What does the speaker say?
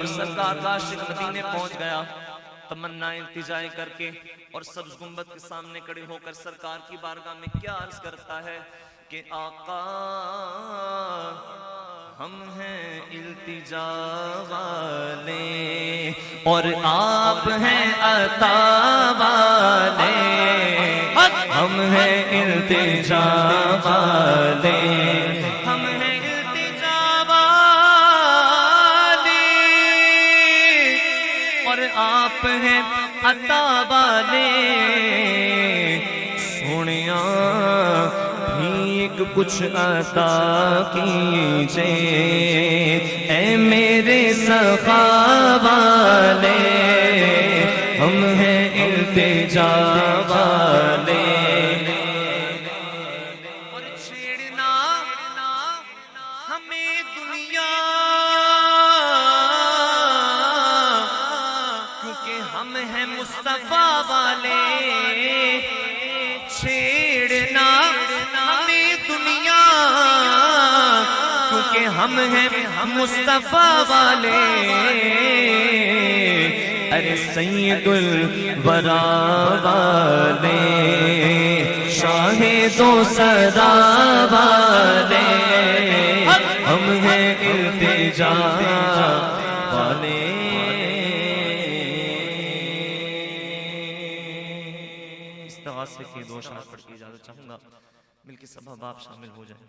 اور سرکار کا عاشق مدینے پہنچ گیا، تمنا التجائے کر کے اور سبز گنبد کے سامنے کھڑے ہو کر سرکار کی بارگاہ میں کیا عرض کرتا ہے کہ آقا ہم ہیں التجا والے اور آپ ہیں عطا والے، ہم ہیں التجا والے، ہم ہیں التجا والے اور آپ ہیں عطا والے، سونیا کچھ عطا کیجئے اے میرے سخا والے، ہم ہیں التجا والے، اور چھیڑنا ہمیں دنیا کیونکہ ہم ہیں مصطفیٰ والے، چھیڑنا ہمیں دنیا کیونکہ ہم ہیں مصطفیٰ والے، ارے سید الورا والے، شاہ دو سرا والے، ہم ہیں التجا والے۔ استغاثے کی دو اشعار پڑھ کے اجازت چاہوں گا، مل کے سب احباب شامل ہو جائیں۔